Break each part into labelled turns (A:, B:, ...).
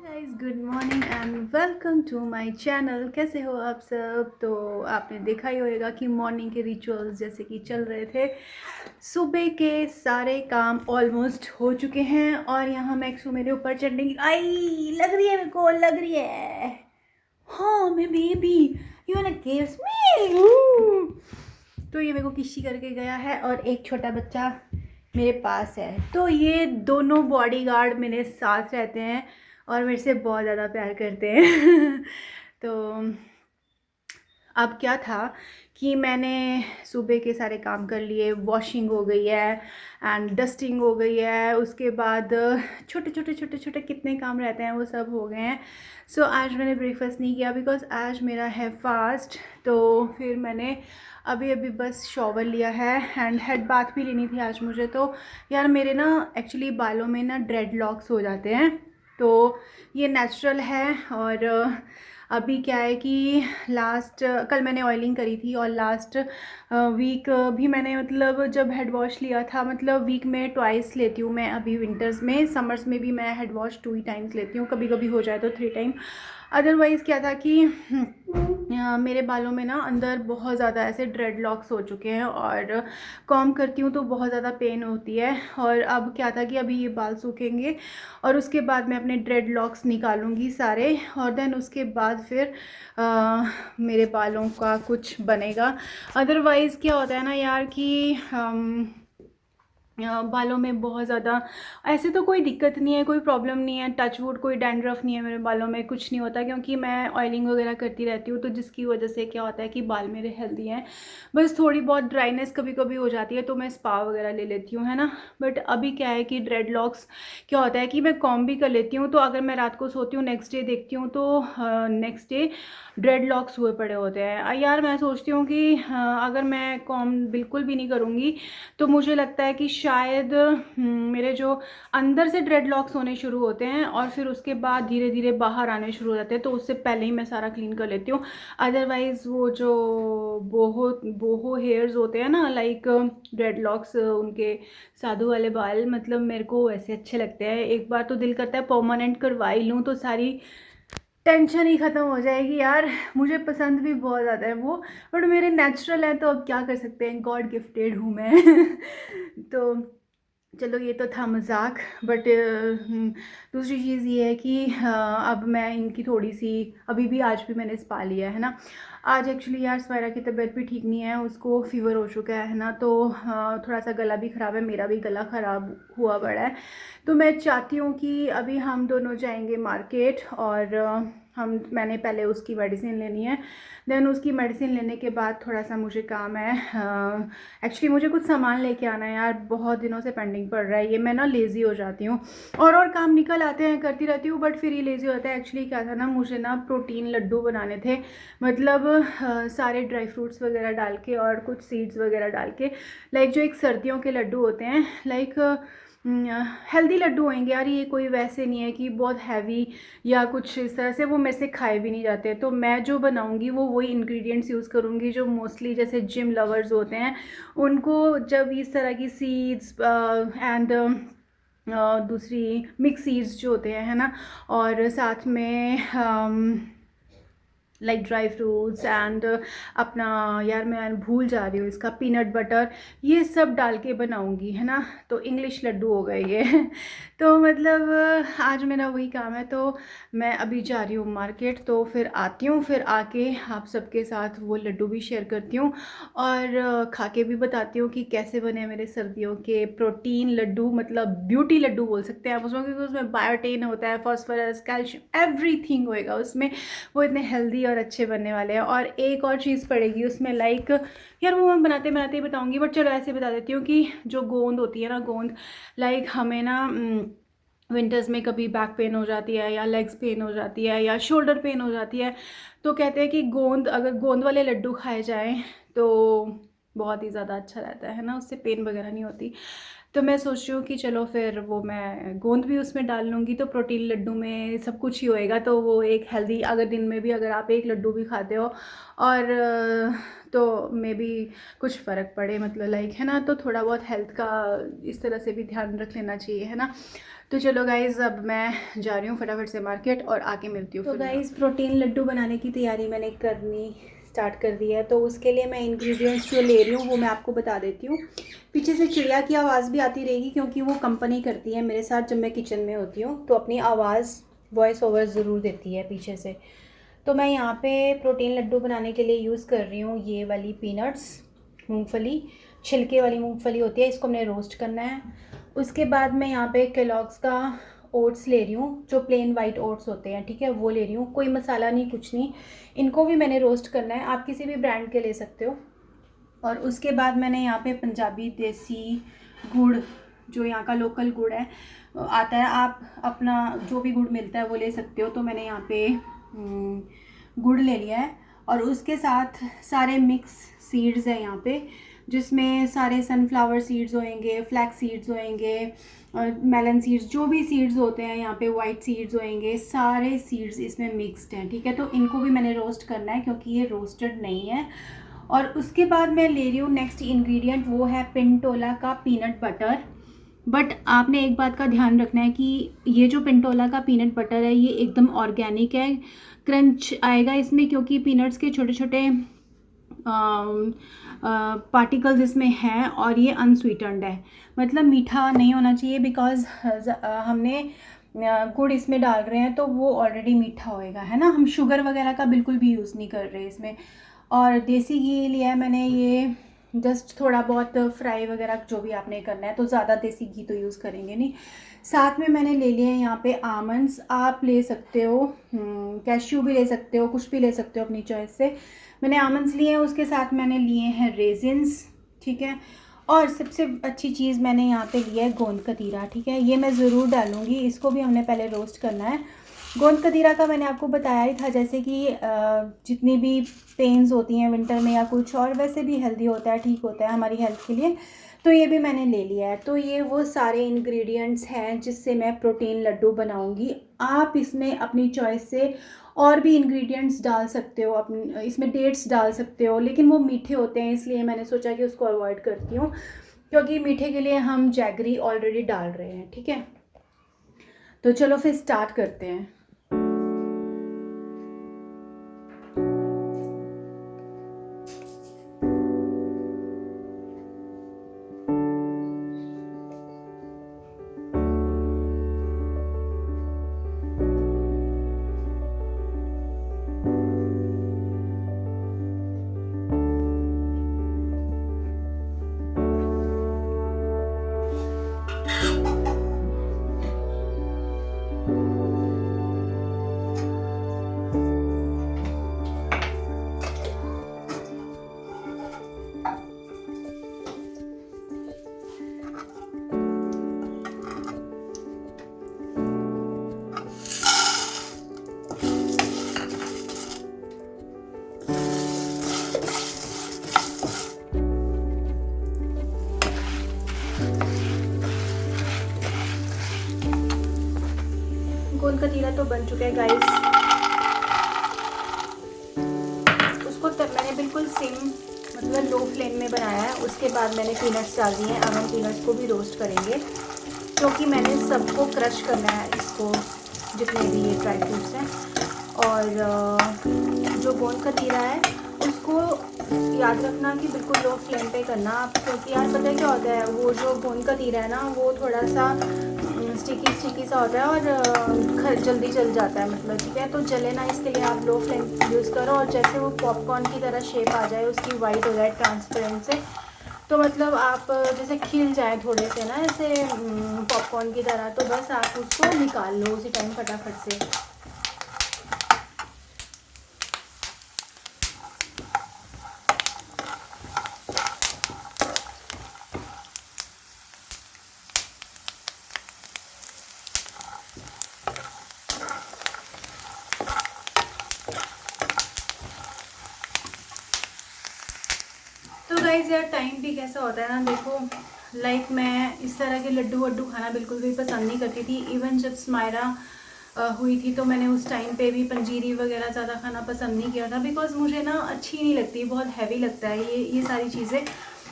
A: Guys, good morning and welcome to my channel. कैसे हो आप सब? तो आपने देखा ही होगा कि मॉर्निंग के रिचुअल्स जैसे कि चल रहे थे। सुबह के सारे काम ऑलमोस्ट हो चुके हैं और यहाँ मैक्सू मेरे ऊपर चढ़ने की आई लग रही है, मेरे को लग रही है। हाँ मैं बेबी, यू वांट किस मी? तो ये मेरे को किसी करके गया है और एक छोटा बच्चा मेरे पास है। तो ये दोनों बॉडीगार्ड मेरे साथ रहते हैं और मेरे से बहुत ज़्यादा प्यार करते हैं। तो अब क्या था कि मैंने सुबह के सारे काम कर लिए, वॉशिंग हो गई है एंड डस्टिंग हो गई है, उसके बाद छोटे छोटे छोटे छोटे कितने काम रहते हैं वो सब हो गए हैं। सो आज मैंने ब्रेकफास्ट नहीं किया बिकॉज आज मेरा है फास्ट। तो फिर मैंने अभी अभी बस शॉवर लिया है एंड हेड बाथ भी लेनी थी आज मुझे। तो यार मेरे ना एक्चुअली बालों में ना ड्रेड लॉक्स हो जाते हैं, तो ये नेचुरल है। और अभी क्या है कि कल मैंने ऑयलिंग करी थी और लास्ट वीक भी मैंने मतलब जब हेड वॉश लिया था, मतलब वीक में ट्वाइस लेती हूँ मैं अभी विंटर्स में। समर्स में भी मैं हेड वॉश 2 ही टाइम्स लेती हूँ, कभी कभी हो जाए तो 3 टाइम। अदरवाइज़ क्या था कि मेरे बालों में ना अंदर बहुत ज़्यादा ऐसे ड्रेड लॉक्स हो चुके हैं और कॉम्ब करती हूँ तो बहुत ज़्यादा पेन होती है। और अब क्या था कि अभी ये बाल सूखेंगे और उसके बाद मैं अपने ड्रेड लॉक्स निकालूंगी सारे और देन उसके बाद फिर मेरे बालों का कुछ बनेगा। अदरवाइज़ क्या होता है ना यार कि बालों में बहुत ज़्यादा ऐसे तो कोई दिक्कत नहीं है, कोई प्रॉब्लम नहीं है, टच वुड, कोई डैंड्रफ नहीं है मेरे बालों में, कुछ नहीं होता क्योंकि मैं ऑयलिंग वगैरह करती रहती हूँ। तो जिसकी वजह से क्या होता है कि बाल मेरे हेल्दी हैं। बस थोड़ी बहुत ड्राइनेस कभी कभी हो जाती है तो मैं स्पा वगैरह ले लेती हूँ, है ना। बट अभी क्या है कि ड्रेड लॉक्स क्या होता है कि मैं कॉम्ब भी कर लेती हूँ, तो अगर मैं रात को सोती हूँ नेक्स्ट डे देखती हूँ तो नेक्स्ट डे ड्रेड लॉक्स हुए पड़े होते हैं। यार मैं सोचती हूँ कि अगर मैं कॉम्ब बिल्कुल भी नहीं करूँगी तो मुझे लगता है कि शायद मेरे जो अंदर से ड्रेड लॉक्स होने शुरू होते हैं और फिर उसके बाद धीरे धीरे बाहर आने शुरू हो जाते हैं, तो उससे पहले ही मैं सारा क्लीन कर लेती हूँ। अदरवाइज़ वो जो बोहो बोहो हेयर्स होते हैं ना, लाइक ड्रेड लॉक्स, उनके साधु वाले बाल, मतलब मेरे को वैसे अच्छे लगते हैं। एक बार तो दिल करता है परमानेंट करवा ही लूँ तो सारी टेंशन ही ख़त्म हो जाएगी यार। मुझे पसंद भी बहुत ज़्यादा है वो, बट मेरे नेचुरल है तो अब क्या कर सकते हैं, गॉड गिफ्टेड हूँ मैं। तो चलो ये तो था मजाक। बट दूसरी चीज़ ये है कि अब मैं इनकी थोड़ी सी अभी भी आज भी मैंने स्पा लिया है ना। आज एक्चुअली यार स्मायरा की तबीयत भी ठीक नहीं है, उसको फ़ीवर हो चुका है ना, तो थोड़ा सा गला भी ख़राब है, मेरा भी गला ख़राब हुआ पड़ा है। तो मैं चाहती हूँ कि अभी हम दोनों जाएंगे मार्केट और मैंने पहले उसकी मेडिसिन लेनी है, देन उसकी मेडिसिन लेने के बाद थोड़ा सा मुझे काम है। एक्चुअली मुझे कुछ सामान लेके आना है यार, बहुत दिनों से पेंडिंग पड़ रहा है, ये मैं ना लेज़ी हो जाती हूँ और काम निकल आते हैं, करती रहती हूँ, बट फिर ये लेज़ी होता है। एक्चुअली क्या था ना, मुझे ना प्रोटीन लड्डू बनाने थे, मतलब सारे ड्राई फ्रूट्स वगैरह डाल के और कुछ सीड्स वगैरह डाल के, लाइक जो एक सर्दियों के लड्डू होते हैं, लाइक हेल्दी लड्डू होंगे यार, ये कोई वैसे नहीं है कि बहुत हैवी या कुछ इस तरह से, वो मेरे से खाए भी नहीं जाते। तो मैं जो बनाऊंगी वो वही इंग्रेडिएंट्स यूज़ करूंगी जो मोस्टली जैसे जिम लवर्स होते हैं उनको, जब इस तरह की सीड्स एंड दूसरी मिक्स सीड्स जो होते हैं, है ना, और साथ में लाइक ड्राई फ्रूट्स एंड अपना, यार मैं भूल जा रही हूँ इसका, पीनट बटर, ये सब डाल के बनाऊँगी, है ना। तो इंग्लिश लड्डू हो गए ये तो मतलब आज मेरा वही काम है। तो मैं अभी जा रही हूँ मार्केट, तो फिर आती हूँ, फिर आके आप सबके साथ वो लड्डू भी शेयर करती हूँ और खा के भी बताती हूँ कि कैसे बने मेरे सर्दियों के प्रोटीन लड्डू, मतलब ब्यूटी लड्डू बोल सकते हैं आप उसमें, क्योंकि उसमें बायोटीन होता है, फॉस्फोरस, कैल्शियम, एवरीथिंग होएगा उसमें, वो इतने हेल्दी और अच्छे बनने वाले हैं। और एक और चीज़ पड़ेगी उसमें, लाइक यार वो मैं बनाते बनाते ही बताऊंगी, बट चलो ऐसे बता देती हूँ कि जो गोंद होती है ना, गोंद, लाइक हमें ना विंटर्स में कभी बैक पेन हो जाती है या लेग्स पेन हो जाती है या शोल्डर पेन हो जाती है, तो कहते हैं कि गोंद, अगर गोंद वाले लड्डू खाए जाएं तो बहुत ही ज़्यादा अच्छा रहता है ना, उससे पेन वगैरह नहीं होती। तो मैं सोच रही हूँ कि चलो फिर वो मैं गोंद भी उसमें डाल लूँगी, तो प्रोटीन लड्डू में सब कुछ ही होएगा, तो वो एक हेल्दी, अगर दिन में भी अगर आप एक लड्डू भी खाते हो और तो मे बी कुछ फ़र्क पड़े, मतलब लाइक, है ना, तो थोड़ा बहुत हेल्थ का इस तरह से भी ध्यान रख लेना चाहिए, है ना। तो चलो गाइज़, अब मैं जा रही हूँ फटाफट से मार्केट और आके मिलती हूँ। तो गाइज़ प्रोटीन लड्डू बनाने की तैयारी मैंने करनी स्टार्ट कर दी है, तो उसके लिए मैं इंग्रेडिएंट्स जो ले रही हूँ वो मैं आपको बता देती हूँ। पीछे से चिड़िया की आवाज़ भी आती रहेगी क्योंकि वो कंपनी करती है मेरे साथ जब मैं किचन में होती हूँ, तो अपनी आवाज़ वॉइस ओवर ज़रूर देती है पीछे से। तो मैं यहाँ पे प्रोटीन लड्डू बनाने के लिए यूज़ कर रही हूँ ये वाली पीनट्स, मूंगफली, छिलके वाली मूंगफली होती है, इसको हमने रोस्ट करना है। उसके बाद मैं यहाँ पे केलॉग्स का ओट्स ले रही हूँ, जो प्लेन वाइट ओट्स होते हैं, ठीक है, वो ले रही हूँ, कोई मसाला नहीं, कुछ नहीं, इनको भी मैंने रोस्ट करना है, आप किसी भी ब्रांड के ले सकते हो। और उसके बाद मैंने यहाँ पे पंजाबी देसी गुड़, जो यहाँ का लोकल गुड़ है आता है, आप अपना जो भी गुड़ मिलता है वो ले सकते हो। तो मैंने यहाँ पे गुड़ ले लिया है और उसके साथ सारे मिक्स सीड्स हैं यहाँ पे, जिसमें सारे सनफ्लावर सीड्स होंगे, फ्लैक्स सीड्स होंगे, मेलन सीड्स, जो भी सीड्स होते हैं यहाँ पे, वाइट सीड्स होंगे, सारे सीड्स इसमें मिक्स्ड हैं, ठीक है। तो इनको भी मैंने रोस्ट करना है क्योंकि ये रोस्टेड नहीं है। और उसके बाद मैं ले रही हूँ नेक्स्ट इंग्रेडिएंट, वो है पिंटोला का पीनट बटर। बट आपने एक बात का ध्यान रखना है कि ये जो पिंटोला का पीनट बटर है ये एकदम ऑर्गेनिक है, क्रंच आएगा इसमें क्योंकि पीनट्स के छोटे छोटे पार्टिकल्स इसमें हैं और ये अनस्वीटेंड है, मतलब मीठा नहीं होना चाहिए, बिकॉज हमने गुड़ इसमें डाल रहे हैं तो वो ऑलरेडी मीठा होएगा, है ना, हम शुगर वगैरह का बिल्कुल भी यूज़ नहीं कर रहे इसमें। और देसी घी लिया है मैंने, ये जस्ट थोड़ा बहुत फ्राई वगैरह जो भी आपने करना है, तो ज़्यादा देसी घी तो यूज़ करेंगे नहीं। साथ में मैंने ले लिए हैं यहाँ पे आमंड्स, आप ले सकते हो कैश्यू भी ले सकते हो, कुछ भी ले सकते हो अपनी चॉइस से। मैंने आमंड्स लिए हैं, उसके साथ मैंने लिए हैं रेजिन्स, ठीक है। और सबसे अच्छी चीज़ मैंने यहाँ पे लिया है गोंद कतीरा, ठीक है, ये मैं ज़रूर डालूँगी, इसको भी हमने पहले रोस्ट करना है। गोंद कतीरा का मैंने आपको बताया ही था, जैसे कि जितनी भी पेन्स होती हैं विंटर में या कुछ और, वैसे भी हेल्दी होता है, ठीक होता है हमारी हेल्थ के लिए, तो ये भी मैंने ले लिया है। तो ये वो सारे इंग्रेडिएंट्स हैं जिससे मैं प्रोटीन लड्डू बनाऊंगी। आप इसमें अपनी चॉइस से और भी इंग्रेडिएंट्स डाल सकते हो, अपनी इसमें डेट्स डाल सकते हो, लेकिन वो मीठे होते हैं इसलिए मैंने सोचा कि उसको अवॉइड करती हूँ, क्योंकि मीठे के लिए हम जैगरी ऑलरेडी डाल रहे हैं, ठीक है। तो चलो फिर स्टार्ट करते हैं। गोंद कतीरा तो बन चुका है गाइस। उसको मैंने बिल्कुल सिम मतलब लो फ्लेम में बनाया है। उसके बाद मैंने पीनट्स डाल दिए हैं। अब हम पीनट्स को भी रोस्ट करेंगे क्योंकि मैंने सबको क्रश करना है, इसको जितने भी ये ड्राई फ्रूट्स हैं। और जो गोंद कतीरा है उसको याद रखना कि बिल्कुल लो फ्लेम पे करना आप, क्योंकि यार पता है क्या होता है, वो जो गोंद कतीरा है ना वो थोड़ा सा स्टिकी स्टिकी सा होता है और जल्दी जल जाता है मतलब, ठीक है। तो जले ना, इसके लिए आप लो फ्लेम यूज़ करो। और जैसे वो पॉपकॉर्न की तरह शेप आ जाए, उसकी वाइट हो जाए ट्रांसपेरेंट से, तो मतलब आप जैसे खिल जाए थोड़े से ना ऐसे पॉपकॉर्न की तरह, तो बस आप उसको निकाल लो उसी टाइम फटाफट से। तो गाइस यार टाइम भी कैसा होता है ना, देखो लाइक मैं इस तरह के लड्डू वड्डू खाना बिल्कुल भी पसंद नहीं करती थी। इवन जब स्मायरा हुई थी तो मैंने उस टाइम पे भी पंजीरी वगैरह ज़्यादा खाना पसंद नहीं किया था, बिकॉज मुझे ना अच्छी नहीं लगती, बहुत हैवी लगता है ये सारी चीज़ें।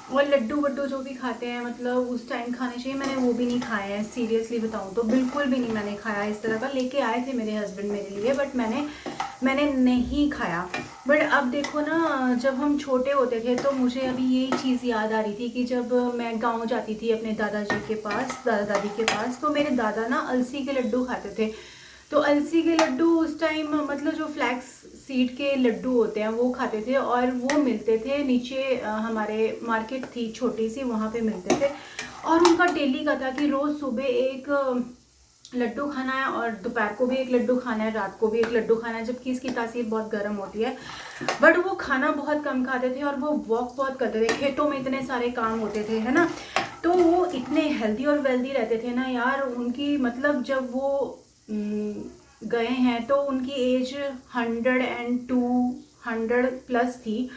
A: और लड्डू वड्डू जो भी खाते हैं मतलब उस टाइम खाने चाहिए, मैंने वो भी नहीं खाए हैं। सीरियसली बताऊँ तो बिल्कुल भी नहीं मैंने खाया। इस तरह का लेके आए थे मेरे हस्बैंड मेरे लिए, बट मैंने नहीं खाया। बट अब देखो ना, जब हम छोटे होते थे तो मुझे अभी यही चीज़ याद आ रही थी कि जब मैं गांव जाती थी अपने दादाजी के पास, दादा दादी के पास, तो मेरे दादा ना अलसी के लड्डू खाते थे। तो अलसी के लड्डू उस टाइम मतलब जो फ्लैक्स सीड के लड्डू होते हैं वो खाते थे, और वो मिलते थे नीचे हमारे मार्केट थी छोटी सी, वहाँ पे मिलते थे। और उनका डेली का था कि रोज़ सुबह एक लड्डू खाना है और दोपहर को भी एक लड्डू खाना है, रात को भी एक लड्डू खाना है, जबकि इसकी तासीर बहुत गर्म होती है। बट वो खाना बहुत कम खाते थे और वो वॉक बहुत करते थे, खेतों में इतने सारे काम होते थे, है ना। तो वो इतने हेल्दी और वेल्दी रहते थे ना यार। उनकी मतलब जब वो गए हैं तो उनकी एज 102 100+ थी।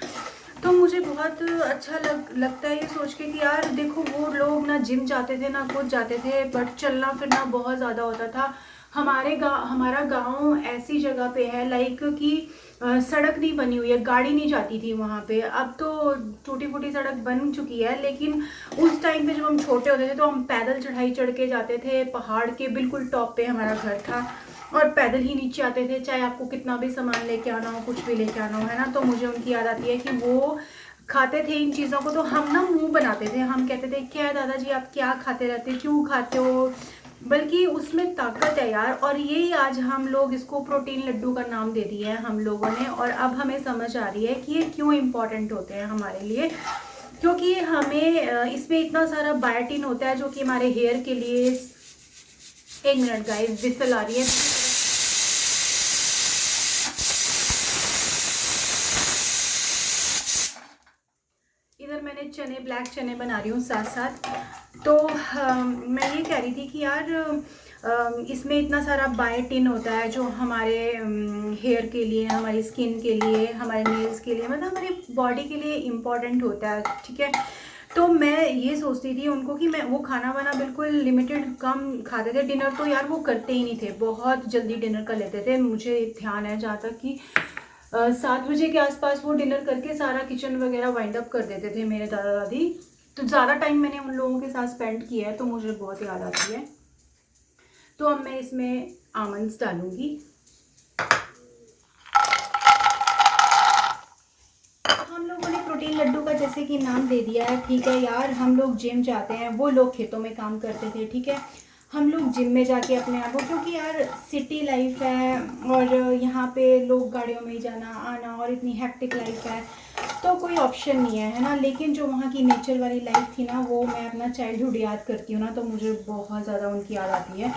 A: तो मुझे बहुत अच्छा लगता है ये सोच के कि यार देखो वो लोग ना जिम जाते थे ना कुछ जाते थे, बट चलना फिरना बहुत ज़्यादा होता था। हमारा गांव ऐसी जगह पे है लाइक कि सड़क नहीं बनी हुई है, गाड़ी नहीं जाती थी वहाँ पे। अब तो टूटी फूटी सड़क बन चुकी है, लेकिन उस टाइम पे जब हम छोटे होते थे तो हम पैदल चढ़ाई चढ़ के जाते थे। पहाड़ के बिल्कुल टॉप पे हमारा घर था और पैदल ही नीचे आते थे, चाहे आपको कितना भी सामान लेके आना हो, कुछ भी लेके आना हो, है ना। तो मुझे उनकी याद आती है कि वो खाते थे इन चीज़ों को, तो हम ना मुंह बनाते थे, हम कहते थे क्या है दादाजी आप क्या खाते रहते, क्यों खाते हो, बल्कि उसमें ताकत है यार। और यही आज हम लोग इसको प्रोटीन लड्डू का नाम दे दिया है हम लोगों ने, और अब हमें समझ आ रही है कि ये क्यों इम्पोर्टेंट होते हैं हमारे लिए, क्योंकि हमें इसमें इतना सारा बायोटिन होता है जो कि हमारे हेयर के लिए। एक मिनट गाइस, विसल आ रही है। इधर मैंने चने, ब्लैक चने बना रही हूँ साथ साथ। तो मैं ये कह रही थी कि यार इसमें इतना सारा बायोटिन होता है जो हमारे हेयर के लिए, हमारी स्किन के लिए, हमारे नेल्स के लिए, मतलब हमारी बॉडी के लिए इम्पॉर्टेंट होता है, ठीक है। तो मैं ये सोचती थी उनको कि मैं वो खाना वाना बिल्कुल लिमिटेड कम खाते थे। डिनर तो यार वो करते ही नहीं थे, बहुत जल्दी डिनर कर लेते थे। मुझे ध्यान है जहाँ तक कि 7 बजे के आसपास वो डिनर करके सारा किचन वगैरह वाइंड अप कर देते थे मेरे दादा दादी। तो ज़्यादा टाइम मैंने उन लोगों के साथ स्पेंड किया है, तो मुझे बहुत याद आती है। तो अब मैं इसमें आमंड्स डालूंगी। हम लोगों ने प्रोटीन लड्डू का जैसे कि नाम दे दिया है, ठीक है यार। हम लोग जिम जाते हैं, वो लोग खेतों में काम करते थे, ठीक है। हम लोग जिम में जाके अपने आप को, क्योंकि यार सिटी लाइफ है और यहाँ पे लोग गाड़ियों में ही जाना आना और इतनी हेक्टिक लाइफ है, तो कोई ऑप्शन नहीं है, है ना। लेकिन जो वहाँ की नेचर वाली लाइफ थी ना, वो मैं अपना चाइल्डहुड याद करती हूँ ना, तो मुझे बहुत ज़्यादा उनकी याद आती है।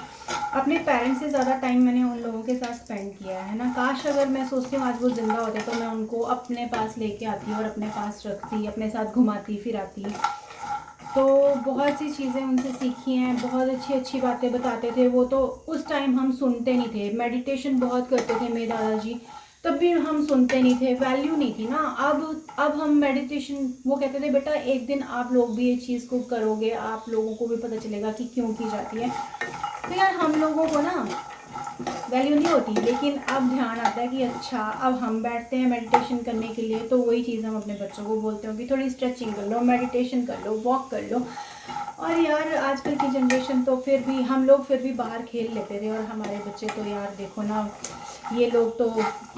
A: अपने पेरेंट्स से ज़्यादा टाइम मैंने उन लोगों के साथ स्पेंड किया है ना। काश अगर मैं सोचती हूँ आज वो ज़िंदा होते तो मैं उनको अपने पास लेके आती और अपने पास रखती, अपने साथ घुमाती फिराती। तो बहुत सी चीज़ें उनसे सीखी हैं, बहुत अच्छी अच्छी बातें बताते थे वो। तो उस टाइम हम सुनते नहीं थे, मेडिटेशन बहुत करते थे मेरे दादाजी, तब भी हम सुनते नहीं थे, वैल्यू नहीं थी ना। अब हम मेडिटेशन, वो कहते थे बेटा एक दिन आप लोग भी ये चीज़ को करोगे, आप लोगों को भी पता चलेगा कि क्यों की जाती है। तो यार हम लोगों को ना वैल्यू नहीं होती, लेकिन अब ध्यान आता है कि अच्छा अब हम बैठते हैं मेडिटेशन करने के लिए, तो वही चीज़ हम अपने बच्चों को बोलते हो कि थोड़ी स्ट्रेचिंग कर लो, मेडिटेशन कर लो, वॉक कर लो। और यार आजकल की जनरेशन तो फिर भी हम लोग फिर भी बाहर खेल लेते थे, और हमारे बच्चे तो यार देखो ना, ये लोग तो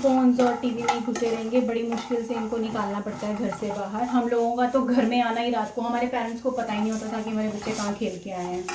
A: फ़ोन्स और टीवी में ही घुसे रहेंगे, बड़ी मुश्किल से इनको निकालना पड़ता है घर से बाहर। हम लोगों का तो घर में आना ही रात को, हमारे पेरेंट्स को पता ही नहीं होता था कि हमारे बच्चे कहाँ खेल के आए हैं।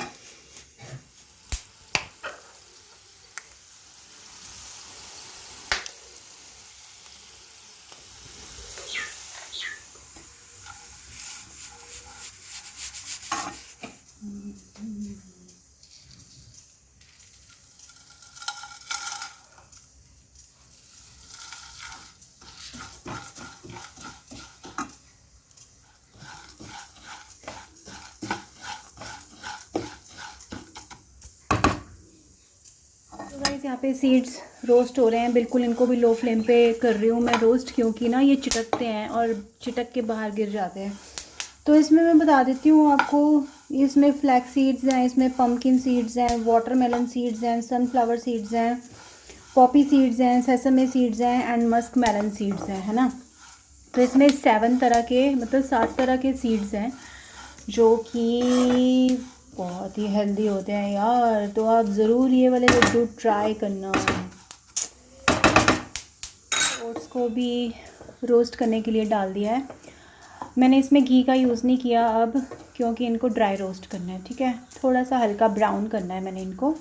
A: तो गाइस यहाँ पे सीड्स रोस्ट हो रहे हैं, बिल्कुल इनको भी लो फ्लेम पे कर रही हूँ मैं रोस्ट, क्योंकि ना ये चिटकते हैं और चिटक के बाहर गिर जाते हैं। तो इसमें मैं बता देती हूँ आपको, इसमें फ्लैक्स सीड्स हैं, इसमें पम्पकिन सीड्स हैं, वाटरमेलन सीड्स हैं, सनफ्लावर सीड्स हैं, पॉपी सीड्स हैं, सेसमे सीड्स हैं एंड मस्क मेलन सीड्स हैं, है ना। तो इसमें 7 तरह के, मतलब 7 तरह के सीड्स हैं जो कि बहुत ही हेल्दी होते हैं यार। तो आप ज़रूर ये वाले लड्डू ट्राई करना। ओट्स को भी रोस्ट करने के लिए डाल दिया है मैंने, इसमें घी का यूज़ नहीं किया अब, क्योंकि इनको ड्राई रोस्ट करना है, ठीक है, थोड़ा सा हल्का ब्राउन करना है मैंने इनको।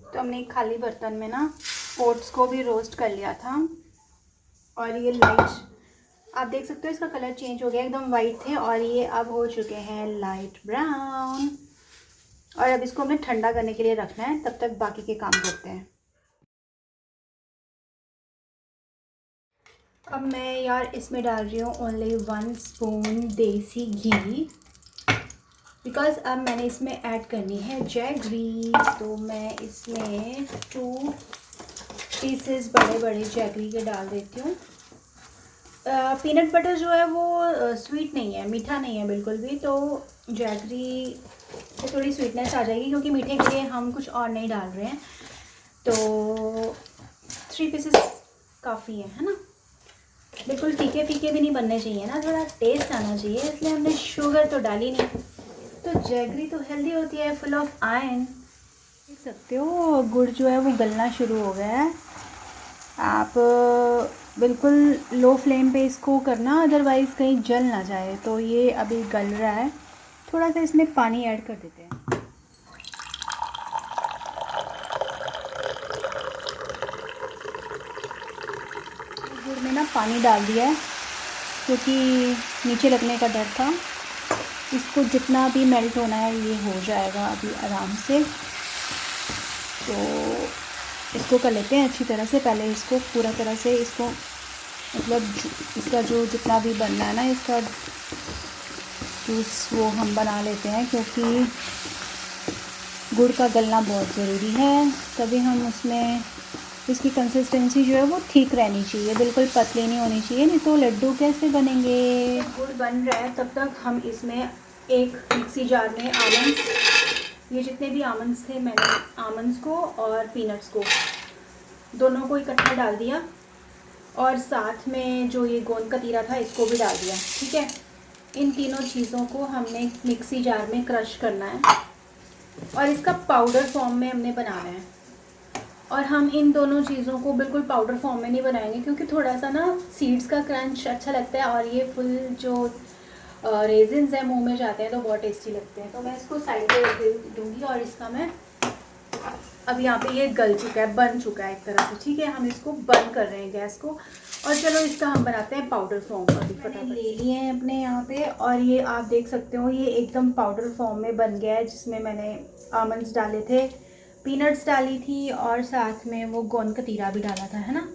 A: तो हमने एक खाली बर्तन में ना ओट्स को भी रोस्ट कर लिया था, और ये लाइट, आप देख सकते हो इसका कलर चेंज हो गया, एकदम वाइट थे और ये अब हो चुके हैं लाइट ब्राउन। और अब इसको हमें ठंडा करने के लिए रखना है, तब तक बाकी के काम करते हैं। अब मैं यार इसमें डाल रही हूँ ओनली 1 स्पून देसी घी, बिकॉज़ अब मैंने इसमें ऐड करनी है जैगरी। तो मैं इसमें 2 पीसेस बड़े बड़े जैगरी के डाल देती हूँ। पीनट बटर जो है वो स्वीट नहीं है, मीठा नहीं है बिल्कुल भी, तो जैगरी से थोड़ी स्वीटनेस आ जाएगी, क्योंकि मीठे के लिए हम कुछ और नहीं डाल रहे हैं। तो 3 पीसेस काफ़ी है ना। बिल्कुल फीके फीके भी नहीं बनने चाहिए ना, थोड़ा टेस्ट आना चाहिए, इसलिए हमने शुगर तो डाली नहीं। तो जैगरी तो हेल्दी होती है, फुल ऑफ आयरन। देख सकते हो गुड़ जो है वो गलना शुरू हो गया है। आप बिल्कुल लो फ्लेम पे इसको करना, अदरवाइज़ कहीं जल ना जाए। तो ये अभी गल रहा है, थोड़ा सा इसमें पानी ऐड कर देते हैं। गुड़ में ना पानी डाल दिया है, क्योंकि नीचे लगने का डर था। इसको जितना भी मेल्ट होना है ये हो जाएगा अभी आराम से। तो इसको कर लेते हैं अच्छी तरह से, पहले इसको पूरा तरह से इसको, मतलब इसका जो जितना भी बनना है ना इसका जूस, वो हम बना लेते हैं, क्योंकि गुड़ का गलना बहुत ज़रूरी है, तभी हम उसमें, इसकी कंसिस्टेंसी जो है वो ठीक रहनी चाहिए, बिल्कुल पतली नहीं होनी चाहिए, नहीं तो लड्डू कैसे बनेंगे। गुड़ बन रहा है तब तक हम इसमें एक मिक्सी जार में आमंड्स, ये जितने भी आमंड्स थे मैंने आमंड्स को और पीनट्स को दोनों को इकट्ठा डाल दिया, और साथ में जो ये गोंद कतीरा था इसको भी डाल दिया, ठीक है। इन तीनों चीज़ों को हमने मिक्सी जार में क्रश करना है, और इसका पाउडर फॉर्म में हमने बनाना है। और हम इन दोनों चीज़ों को बिल्कुल पाउडर फॉर्म में नहीं बनाएंगे, क्योंकि थोड़ा सा ना सीड्स का क्रंच अच्छा लगता है, और ये फुल जो रेजिन्स हैं मुंह में जाते हैं तो बहुत टेस्टी लगते हैं। तो मैं इसको साइड पे रख दूँगी, और इसका मैं अब यहाँ पे ये गल चुका है, बन चुका है एक तरह से, ठीक है। हम इसको बंद कर रहे हैं गैस को, और चलो इसका हम बनाते हैं पाउडर फॉर्म। अभी फटाफट ले लिए हैं अपने यहाँ पे, और ये आप देख सकते हो ये एकदम पाउडर फॉर्म में बन गया है, जिसमें मैंने आमंड्स डाले थे, पीनट्स डाली थी, और साथ में वो गोंद कतीरा भी डाला था, है ना।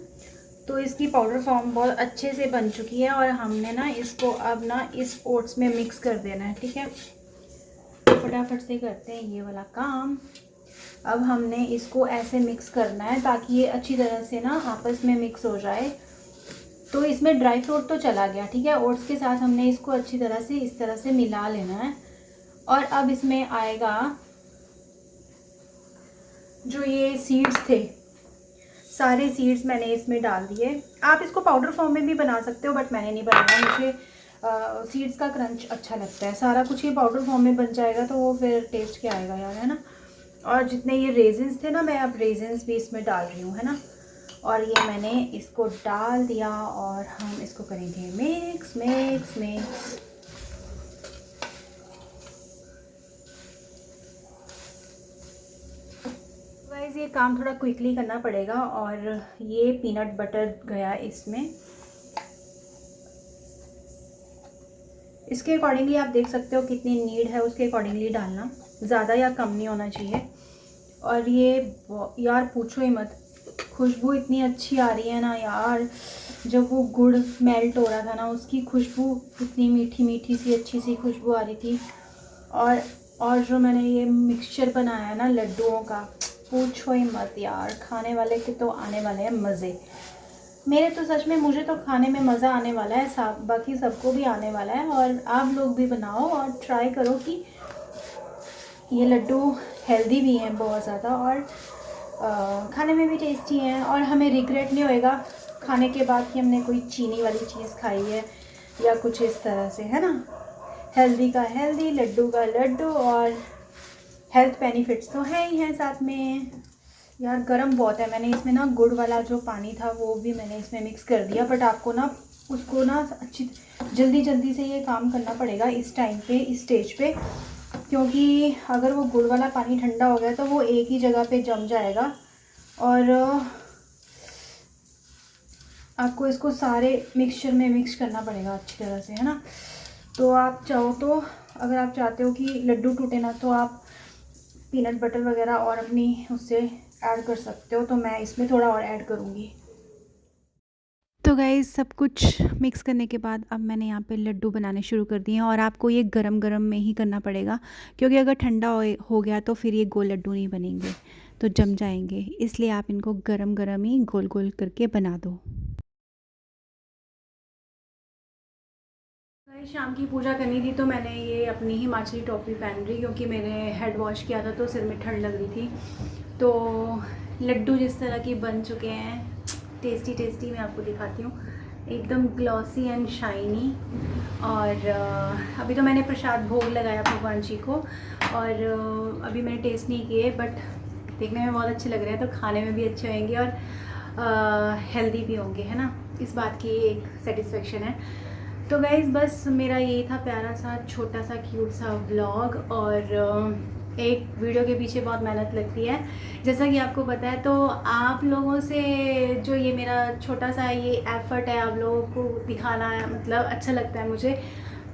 A: तो इसकी पाउडर फॉर्म बहुत अच्छे से बन चुकी है, और हमने ना इसको अब ना इस ओट्स में मिक्स कर देना है, ठीक है। फटाफट से करते हैं ये वाला काम। अब हमने इसको ऐसे मिक्स करना है ताकि ये अच्छी तरह से ना आपस में मिक्स हो जाए। तो इसमें ड्राई फ्रूट तो चला गया, ठीक है, ओट्स के साथ हमने इसको अच्छी तरह से इस तरह से मिला लेना है। और अब इसमें आएगा जो ये सीड्स थे, सारे सीड्स मैंने इसमें डाल दिए। आप इसको पाउडर फॉर्म में भी बना सकते हो, बट मैंने नहीं बनाया, मुझे सीड्स का क्रंच अच्छा लगता है। सारा कुछ ये पाउडर फॉर्म में बन जाएगा तो वो फिर टेस्ट क्या आएगा यार, है ना। और जितने ये रेजिन्स थे ना, मैं अब रेजिन्स भी इसमें डाल रही हूँ, है ना। और ये मैंने इसको डाल दिया और हम इसको करेंगे मिक्स मिक्स मिक्स। गाइस ये काम थोड़ा क्विकली करना पड़ेगा। और ये पीनट बटर गया इसमें, इसके अकॉर्डिंगली आप देख सकते हो कितनी नीड है, उसके अकॉर्डिंगली डालना, ज़्यादा या कम नहीं होना चाहिए। और ये यार पूछो ही मत, खुशबू इतनी अच्छी आ रही है ना यार। जब वो गुड़ मेल्ट हो रहा था ना, उसकी खुशबू इतनी मीठी मीठी सी अच्छी सी खुशबू आ रही थी। और जो मैंने ये मिक्सचर बनाया है ना लड्डुओं का, पूछो ही मत यार, खाने वाले के तो आने वाले हैं मज़े। मेरे तो सच में, मुझे तो खाने में मज़ा आने वाला है, बाकी सबको भी आने वाला है। और आप लोग भी बनाओ और ट्राई करो कि ये लड्डू हेल्दी भी हैं बहुत ज़्यादा, और खाने में भी टेस्टी हैं। और हमें रिग्रेट नहीं होएगा खाने के बाद कि हमने कोई चीनी वाली चीज़ खाई है या कुछ इस तरह से, है ना। हेल्दी का हेल्दी, लड्डू का लड्डू, और हेल्थ बेनिफिट्स तो है ही हैं साथ में। यार गर्म बहुत है, मैंने इसमें ना गुड़ वाला जो पानी था वो भी मैंने इसमें मिक्स कर दिया। बट आपको ना उसको ना अच्छी जल्दी से ये काम करना पड़ेगा इस टाइम पे, इस स्टेज पे, क्योंकि अगर वो गुड़ वाला पानी ठंडा हो गया तो वो एक ही जगह पे जम जाएगा। और आपको इसको सारे मिक्सचर में मिक्स करना पड़ेगा अच्छी तरह से, है ना। तो आप चाहो तो, अगर आप चाहते हो कि लड्डू टूटे ना, तो आप पीनट बटर वगैरह और अपनी उससे ऐड कर सकते हो। तो मैं इसमें थोड़ा और ऐड करूँगी। तो गाइस सब कुछ मिक्स करने के बाद अब मैंने यहाँ पे लड्डू बनाने शुरू कर दिए हैं। और आपको ये गरम गरम में ही करना पड़ेगा, क्योंकि अगर ठंडा हो गया तो फिर ये गोल लड्डू नहीं बनेंगे, तो जम जाएंगे। इसलिए आप इनको गरम गरम ही गोल गोल करके बना दो। शाम की पूजा करनी थी तो मैंने ये अपनी हिमाचली टोपी पहन रही, क्योंकि मैंने हेड वॉश किया था तो सिर में ठंड लग रही थी। तो लड्डू जिस तरह के बन चुके हैं, टेस्टी टेस्टी, मैं आपको दिखाती हूँ, एकदम ग्लॉसी एंड शाइनी। और अभी तो मैंने प्रसाद भोग लगाया भगवान जी को, और अभी मैंने टेस्ट नहीं किए, बट देखने में बहुत अच्छे लग रहे हैं, तो खाने में भी अच्छे होंगे और हेल्दी भी होंगे, है ना। इस बात की एक सेटिस्फेक्शन है। तो गाइज़ बस मेरा यही था प्यारा सा छोटा सा क्यूट सा व्लॉग। और एक वीडियो के पीछे बहुत मेहनत लगती है, जैसा कि आपको पता है। तो आप लोगों से जो ये मेरा छोटा सा ये एफ़र्ट है आप लोगों को दिखाना है, मतलब अच्छा लगता है मुझे।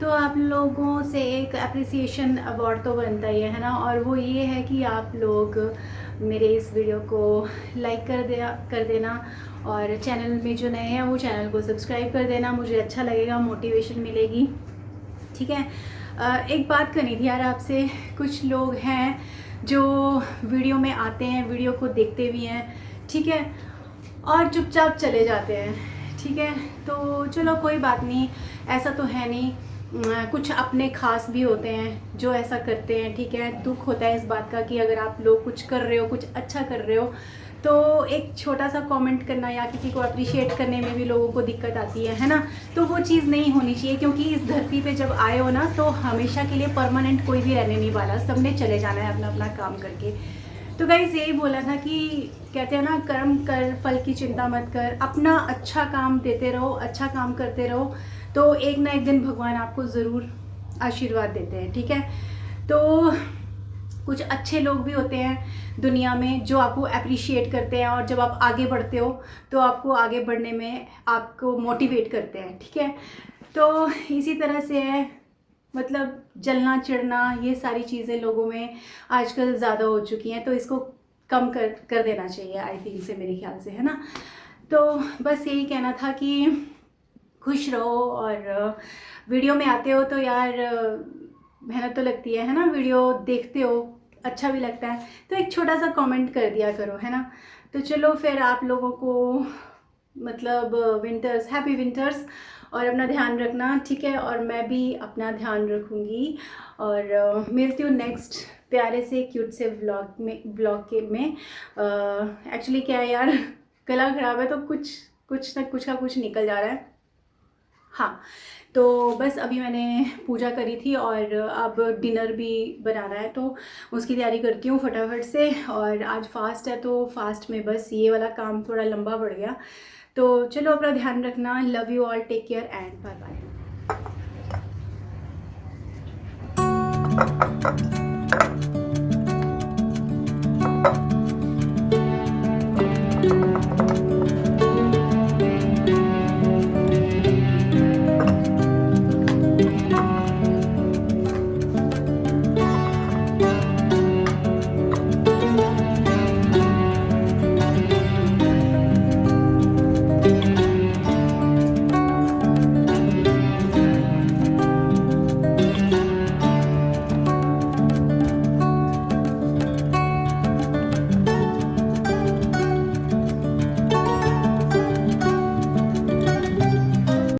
A: तो आप लोगों से एक अप्रिसिएशन अवार्ड तो बनता ही है ना। और वो ये है कि आप लोग मेरे इस वीडियो को लाइक कर देना, और चैनल में जो नए हैं वो चैनल को सब्सक्राइब कर देना, मुझे अच्छा लगेगा, मोटिवेशन मिलेगी, ठीक है। एक बात करनी थी यार आपसे। कुछ लोग हैं जो वीडियो में आते हैं, वीडियो को देखते भी हैं, ठीक है, और चुपचाप चले जाते हैं, ठीक है। तो चलो कोई बात नहीं, ऐसा तो है नहीं। कुछ अपने खास भी होते हैं जो ऐसा करते हैं, ठीक है। दुख होता है इस बात का कि अगर आप लोग कुछ कर रहे हो, कुछ अच्छा कर रहे हो, तो एक छोटा सा कमेंट करना या किसी को अप्रिशिएट करने में भी लोगों को दिक्कत आती है ना। तो वो चीज़ नहीं होनी चाहिए, क्योंकि इस धरती पे जब आए हो ना, तो हमेशा के लिए परमानेंट कोई भी रहने नहीं वाला, सबने चले जाना है अपना अपना काम करके। तो गाइस यही बोला था कि कहते हैं ना, कर्म कर फल की चिंता मत कर, अपना अच्छा काम देते रहो, अच्छा काम करते रहो, तो एक ना एक दिन भगवान आपको ज़रूर आशीर्वाद देते हैं, ठीक है। तो कुछ अच्छे लोग भी होते हैं दुनिया में जो आपको अप्रिशिएट करते हैं, और जब आप आगे बढ़ते हो तो आपको आगे बढ़ने में आपको मोटिवेट करते हैं, ठीक है। तो इसी तरह से है, मतलब जलना चिढ़ना ये सारी चीज़ें लोगों में आजकल ज़्यादा हो चुकी हैं, तो इसको कम कर देना चाहिए, आई थिंक से, मेरे ख्याल से, है ना। तो बस यही कहना था कि खुश रहो, और वीडियो में आते हो तो यार मेहनत तो लगती है ना। वीडियो देखते हो, अच्छा भी लगता है, तो एक छोटा सा कमेंट कर दिया करो, है ना। तो चलो फिर आप लोगों को मतलब विंटर्स, हैप्पी विंटर्स, और अपना ध्यान रखना, ठीक है। और मैं भी अपना ध्यान रखूँगी, और मिलती हूँ नेक्स्ट प्यारे से क्यूट से ब्लॉग में एक्चुअली क्या है यार, गला ख़राब है तो कुछ ना कुछ का कुछ निकल जा रहा है। हाँ, तो बस अभी मैंने पूजा करी थी और अब डिनर भी बनाना है, तो उसकी तैयारी करती हूँ फटाफट से। और आज फास्ट है तो फास्ट में बस ये वाला काम थोड़ा लंबा पड़ गया। तो चलो अपना ध्यान रखना। Love you all, take care and bye bye.